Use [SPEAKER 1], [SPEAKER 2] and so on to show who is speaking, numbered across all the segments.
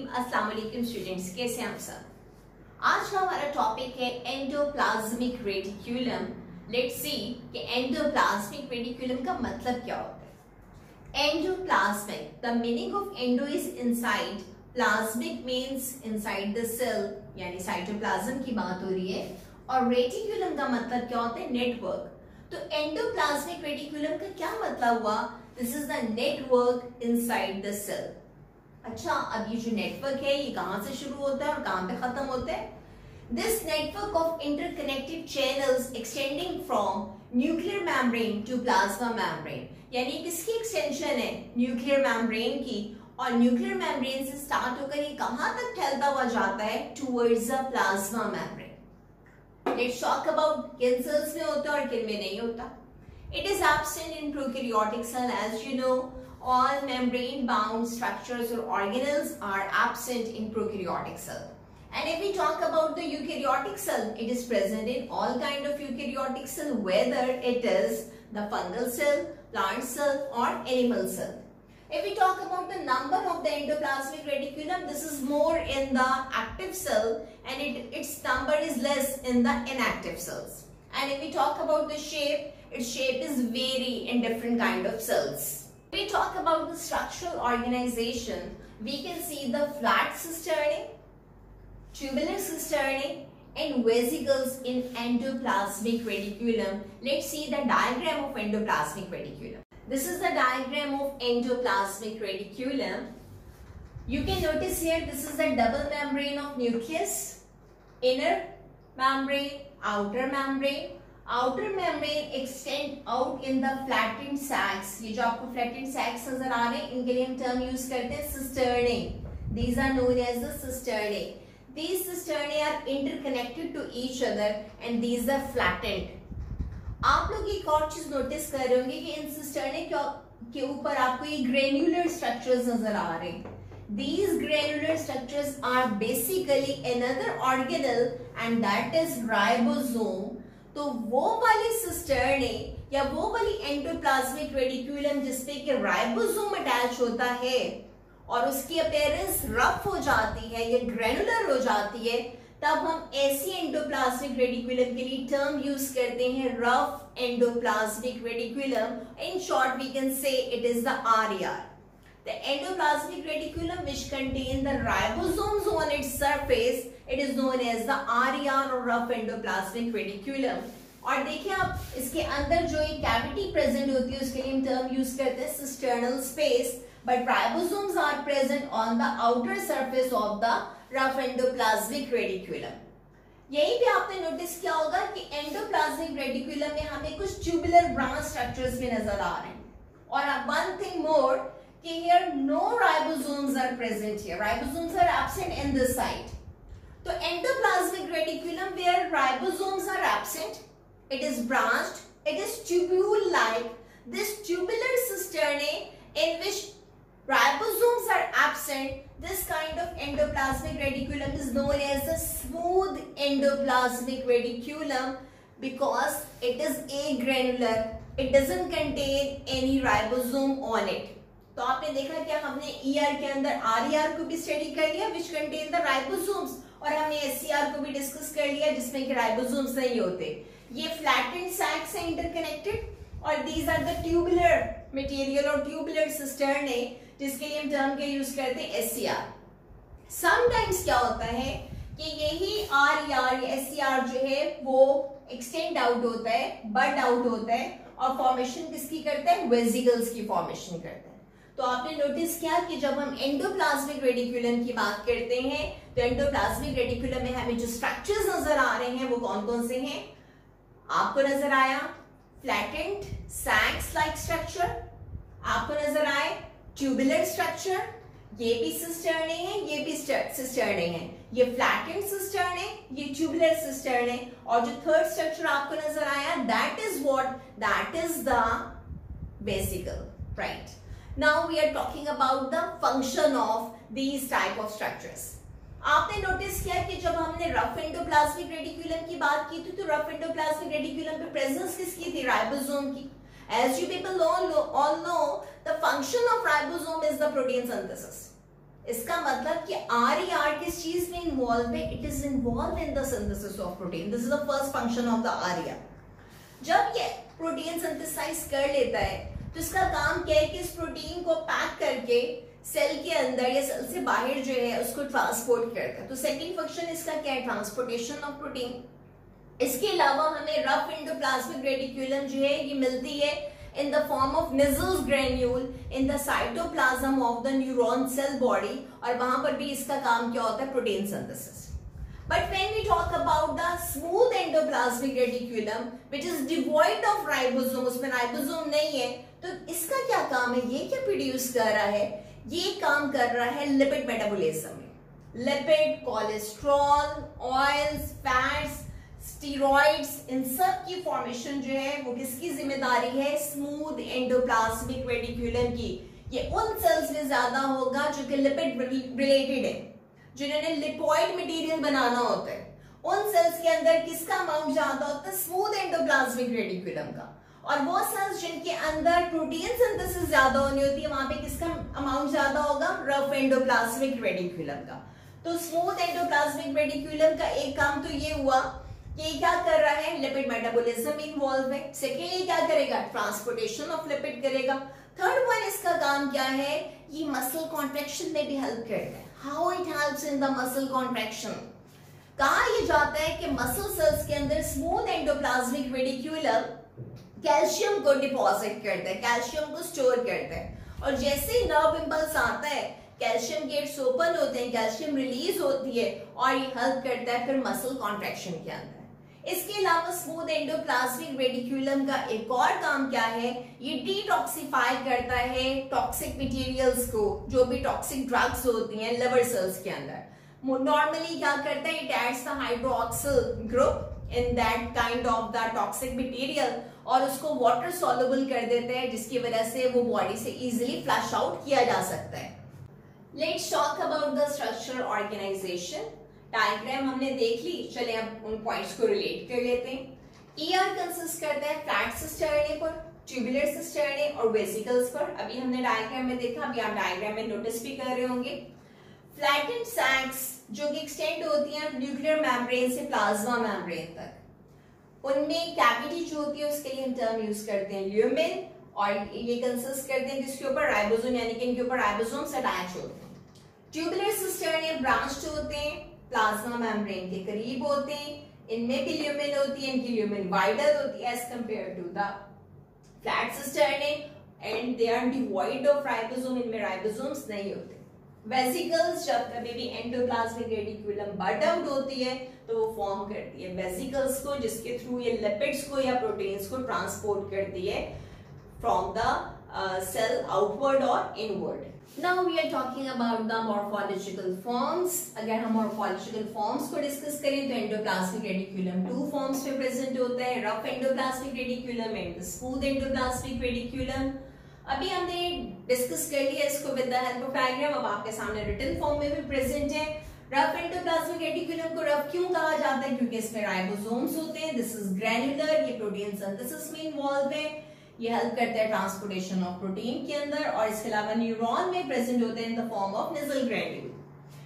[SPEAKER 1] अस्सलाम वालेकुम स्टूडेंट्स, कैसे हैं आप सब। आज का हमारा टॉपिक है एंडोप्लाज्मिक रेटिक्यूलम। लेट्स सी कि एंडोप्लाज्मिक रेटिक्यूलम का मतलब क्या होता है। Endoplasmic, the meaning of endo is inside, plasmic means inside the cell, यानी साइटोप्लाज्म की बात हो रही है। और रेटिक्यूलम का मतलब क्या होता है, नेटवर्क। तो एंडोप्लाज्मिक रेटिक्यूलम का क्या मतलब हुआ, this is the network inside the cell. अच्छा, अब ये जो नेटवर्क है ये कहां से शुरू होता है और कहां पे खत्म होता है। This network of interconnected channels extending from nuclear membrane to plasma membrane, यानी किसकी एक्सटेंशन है, न्यूक्लियर मेम्ब्रेन की। और न्यूक्लियर मेम्ब्रेन से स्टार्ट होकर ये कहां तक फैलता हुआ जाता है, towards the plasma membrane. Let's talk about किन सेल्स में होता है और किन में नहीं होता। It is absent in prokaryotic cell, as you know. All membrane-bound structures or organelles are absent in prokaryotic cell. And if we talk about the eukaryotic cell, it is present in all kind of eukaryotic cell, whether it is the fungal cell, plant cell, or animal cell. If we talk about the number of the endoplasmic reticulum, this is more in the active cell, and its number is less in the inactive cells. And if we talk about the shape, its shape is vary in different kind of cells. If we talk about the structural organization, we can see the flat cisternae, tubular cisternae, and vesicles in endoplasmic reticulum. Let's see the diagram of endoplasmic reticulum. This is the diagram of endoplasmic reticulum. You can notice here this is the double membrane of nucleus, inner membrane, outer membrane. Outer membrane extend out in the flattened sacs. ये जो आपको flattened sacs नजर आ रहे हैं, इनके लिए हम term use करते हैं cisternae. These are known as the cisternae. These cisternae are interconnected to each other and these are flattened. आप लोग एक और चीज नोटिस कर रहे होंगे कि इन cisternae के ऊपर आपको ये granular structures नजर आ रहे हैं. These granular structures are basically another organelle and that is ribosome. तो वो वाली सिस्टर्ने या वो वाली एंडोप्लाज्मिक रेटिक्यूलम जिसपे कि राइबोसोम अटैच होता है और उसकी अपीयरेंस रफ हो जाती है या ग्रेनुलर हो जाती है, तब हम ऐसी एंडोप्लाज्मिक रेटिक्यूलम के लिए टर्म यूज करते हैं rough endoplasmic reticulum. In short we can say it is the RER. The endoplasmic reticulum which contain the ribosomes on its surface, it is known as the RER or rough endoplasmic reticulum. और देखिए आप इसके अंदर जो एक cavity present होती है उसके लिए हम टर्म यूज करते हैं cisternal space, but ribosomes are present on the outer surface of the rough endoplasmic reticulum. यहीं पे आपने नोटिस किया होगा कि एंडोप्लाज्मिक रेटिक्यूलम में हमें कुछ ट्यूबुलर ब्रांच स्ट्रक्चर्स भी नजर आ रहे हैं. और one thing more, here no ribosomes are present here. Ribosomes are absent in this side. So endoplasmic reticulum where ribosomes are absent, it is branched, it is tubule like. This tubular cisternae in which ribosomes are absent, this kind of endoplasmic reticulum is known as the smooth endoplasmic reticulum because it is agranular. It doesn't contain any ribosome on it. तो आपने देखा क्या, हमने ER के अंदर RER को भी study कर लिया विच कंटेन द राइबोसोम्स, और हमने SCR को भी डिस्कस कर लिया जिसमें कि राइबोसोम्स नहीं होते. ये फ्लैटेंड सैक्स से इंटरकनेक्टेड और these are the tubular material और ट्यूबुलर सिस्टर्ने जिसके लिए हम टर्म के यूज करते हैं SCR. समटाइम्स क्या होता है कि यही RER या SCR जो है वो एक्सटेंड आउट होता है, बड आउट होता है और फॉर्मेशन किसकी करता है, वेसिकल्स की फॉर्मेशन करता है. तो आपने नोटिस किया कि जब हम एंडोप्लाज्मिक रेटिक्यूलम की बात करते हैं तो एंडोप्लाज्मिक रेटिक्यूलम में हमें जो स्ट्रक्चर्स नजर आ रहे हैं वो कौन कौन से हैं, आपको नजर आया फ्लैटेंड सैक्स लाइक स्ट्रक्चर, आपको नजर आए ट्यूबुलर स्ट्रक्चर, ये भी सिस्टर्ने हैं, ये भी सिस्टर्ने हैं, ये फ्लैटेंड सिस्टर्ने, ये ट्यूबुलर सिस्टर्ने, और जो थर्ड स्ट्रक्चर आपको नजर आया that is what, that is the vesicle, right. Now we are talking about the function of these type of structures. आपने नोटिस किया कि जब हमने रफ एंडोप्लाज्मिक रेटिक्यूलम की बात की थी तो रफ एंडोप्लाज्मिक रेटिक्यूलम पे प्रेजेंस किसकी थी, राइबोसोम की. As you people all know, the function of ribosome is the protein synthesis. इसका मतलब कि RER किस चीज में इन्वॉल्व है? It is involve in the synthesis of protein. This is the first function of the RER। जब ये protein synthesise कर लेता है तो इसका काम क्या है कि इस प्रोटीन को पैक करके सेल के अंदर या सेल से बाहर जो है उसको ट्रांसपोर्ट करता है। तो सेकंड फंक्शन इसका क्या है? Transportation of protein. इसके अलावा हमें रफ एंडोप्लाज्मिक रेटिक्यूलम जो है ये मिलती है in the form of Nissls granule in the cytoplasm of the neuron cell body, और वहां पर भी इसका काम क्या होता है? Protein synthesis. But when we talk about the smooth endoplasmic reticulum which is devoid of ribosome, उसमें राइबोसोम नहीं है, तो इसका क्या काम है? ये क्या प्रोड्यूस कर रहा है? ये काम कर रहा है लिपिड मेटाबॉलिज्म में। Lipid, cholesterol, oils, fats, steroids, इन सब की फॉर्मेशन जो है वो किसकी जिम्मेदारी है? स्मूथ एंडोप्लाज्मिक रेटिक्यूलम की। ये उन सेल्स में ज्यादा होगा जो कि लिपिड रिलेटेड है, जिन्होंने लिपोइड मटेरियल बनाना होता है। उन सेल्स के अंदर किसका अमाउंट ज्यादा होता है? स्मूथ एंडोप्लाज्मिक रेटिक्यूलम का। और वो सेल्स जिनके अंदर प्रोटीन सिंथेसिस ज्यादा होनी होती है, वहां पे किसका अमाउंट ज्यादा होगा? रफ एंडोप्लाज्मिक रेटिक्यूलम का। तो स्मूथ एंडोप्लाज्मिक रेटिक्यूलम का एक काम तो ये हुआ कि क्या कर रहा है? लिपिड मेटाबॉलिज्म इन्वॉल्व है। सेकेंडली क्या करेगा? ट्रांसपोर्टेशन ऑफ लिपिड करेगा। थर्ड वन इसका काम क्या है? ये मसल कॉन्ट्रैक्शन में भी हेल्प करता है। How it helps in the muscle contraction? कहा यह जाता है कि मसल सेल्स के अंदर स्मूथ एंडोप्लाज्मिक रेटिक्यूलम कैल्शियम को डिपॉजिट करता है, कैल्शियम को स्टोर करता है, और जैसे ही नर्व इंपल्स आता है कैल्शियम गेट्स ओपन होते हैं, कैल्शियम रिलीज होती है और ये हेल्प करता है फिर मसल कॉन्ट्रैक्शन के अंदर। इसके अलावा स्मूथ एंडोप्लाज्मिक रेटिक्यूलम का एक और काम क्या है? ये डिटॉक्सिफाई करता है टॉक्सिक मटेरियल्स को, जो भी टॉक्सिक ड्रग्स होती हैं लिवर सेल्स के अंदर। नॉर्मली क्या करता है? It adds the hydroxyl group in that kind of the toxic material और उसको वाटर सॉल्युबल कर देते हैं, जिसकी वजह से वो बॉडी से इजीली फ्लश आउट किया जा सकता है। Let's talk about the structure organisation. Diagram हमने देख ली, चले अब उन पॉइंट्स को रिलेट कर लेते हैं। ER कंसिस्ट करता है फ्लैट सिस्टर्ने पर, ट्यूबुलर सिस्टर्ने और वेसिकल्स पर। अभी हमने डायग्राम में देखा, अभी आप डायग्राम में नोटिस भी कर रहे होंगे। फ्लैटेंड सैक्स जो कि एक्सटेंड होती हैं न्यूक्लियर मेम्ब्रेन से प्लाज्मा मेम्ब्रेन तक, उनमें कैविटी जो होती है उसके लिए हम टर्म यूज करते हैं ल्यूमेन, और ये कंसिस्ट करते हैं जिसके ऊपर राइबोसोम यानी कि इनके ऊपर राइबोसोम्स अटैच होते हैं। ट्यूबुलर सिस्टर्ने ब्रांच्ड होते हैं, प्लाज्मा मेम्ब्रेन के करीब होते हैं, इनमें भी ल्यूमेन होती है, इनकी ल्यूमेन वाइडर होती है as compare to the flat cisternae, and they are devoid of ribosome, इनमें राइबोसोम्स नहीं होते। वेसिकल्स जब कभी भी एंडोप्लाज्मिक रेटिक्यूलम बॉटम्ड होती है तो वो फॉर्म करती है वेसिकल्स को, जिसके थ्रू ये लिपिड्स को या प्रोटीन्स को ट्रांसपोर्ट करती है फ्रॉम द सेल आउटवर्ड और inward. Now we are talking about the morphological forms. अगर हम morphological forms को डिस्कस करें तो एंडोप्लाज्मिक रेटिक्यूलम 2 फॉर्म्स में प्रेजेंट होता है, rough endoplasmic reticulum and smooth endoplasmic reticulum. अभी हमने डिस्कस कर लिया इसको with the help of diagram, अब आपके सामने रिटन फॉर्म में भी प्रेजेंट है। रफ एंडोप्लाज्मिक रेटिक्यूलम को रफ क्यों कहा जाता है? क्योंकि इसमें राइबोसोम्स होते हैं, दिस इज ग्रैन्युलर, ये प्रोटीन सिंथेसिस में इन्वॉल्व है, ये हेल्प करता है ट्रांसपोर्टेशन ऑफ प्रोटीन के अंदर, और इसके अलावा न्यूरॉन में प्रेजेंट होते हैं in the form of Nissl granule।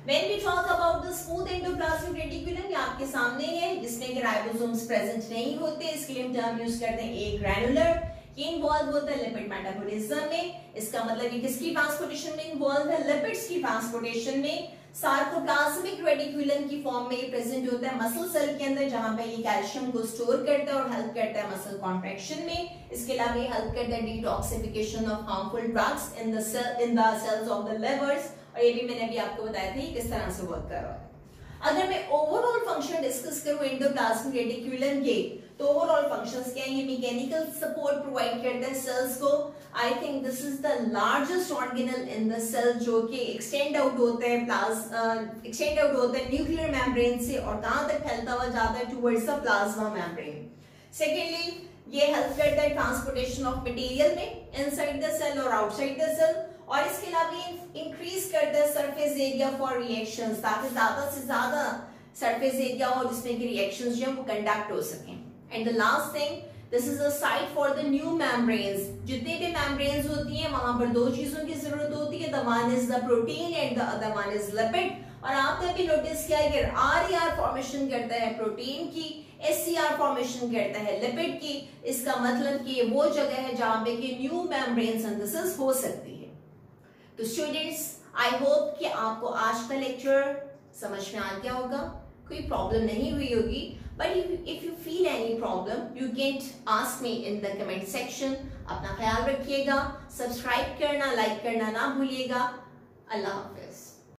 [SPEAKER 1] When we talk about the smooth endoplasmic reticulum, ये आपके सामने है, जिसमें कि राइबोसोम्स प्रेजेंट नहीं होते, इसके लिए हम टर्म यूज करते हैं ए ग्रैनुलर। ये इन्वॉल्व होता है लिपिड मेटाबॉलिज्म में, इसका मतलब ये किसकी ट्रांसपोर्टेशन में इन्वॉल्व है? लिपिड्स की ट्रांसपोर्टेशन में। सार्कोप्लाज्मिक रेटिक्यूलम की फॉर्म में ये प्रेजेंट होता है मसल सेल के अंदर, जहां पे ये कैल्शियम को स्टोर करता है और हेल्प करता है मसल कॉन्ट्रैक्शन में। इसके अलावा ये हेल्प करता है detoxification of harmful drugs in the cells of the livers, और ये भी मैंने अभी आपको बताया था ये किस तरह से वर्क कर रहा है। अगर मैं ओवरऑल फंक्शन डिस्कस करूं एंडोप्लाज्मिक रेटिक्यूलम के, तो ओवरऑल फंक्शंस क्या है? ये मैकेनिकल सपोर्ट प्रोवाइड करता है सेल्स को। I think this is the largest organelle in the cell, जो कि एक्सटेंड आउट होता है न्यूक्लियर मेम्ब्रेन से, और कहां तक फैलता हुआ जाता है? Towards the plasma membrane. Secondly ये हेल्प करता है ट्रांसपोर्टेशन ऑफ मटेरियल में इनसाइड द सेल और आउटसाइड द सेल, और इसके अलावा ये इंक्रीज करता है सरफेस एरिया फॉर रिएक्शंस, ताकि ज्यादा से ज्यादा सरफेस एरिया हो जिसमें कि रिएक्शंस जो है वो कंडक्ट हो सकें। And the last thing, this is a site for the new membranes. जितने भी मेम्ब्रेन्स होती हैं वहां पर दो चीजों की जरूरत होती है, the one is the protein and the other one is lipid. और आपने भी नोटिस किया कि आर फॉर्मेशन करता है प्रोटीन की, एससीआर फॉर्मेशन करता है लिपिड की। इसका मतलब कि वो जगह है जहां पे कि न्यू मेम्ब्रेन सिंथेसिस हो सकती है। तो स्टूडेंट्स, आई होप कि आपको आज का लेक्चर समझ में आ गया होगा, कोई प्रॉब्लम नहीं हुई होगी। But if you feel any problem you can ask me in the comment section. अपना ख्याल रखिएगा, सब्सक्राइब करना, लाइक करना ना भूलिएगा। अल्लाह हाफिज।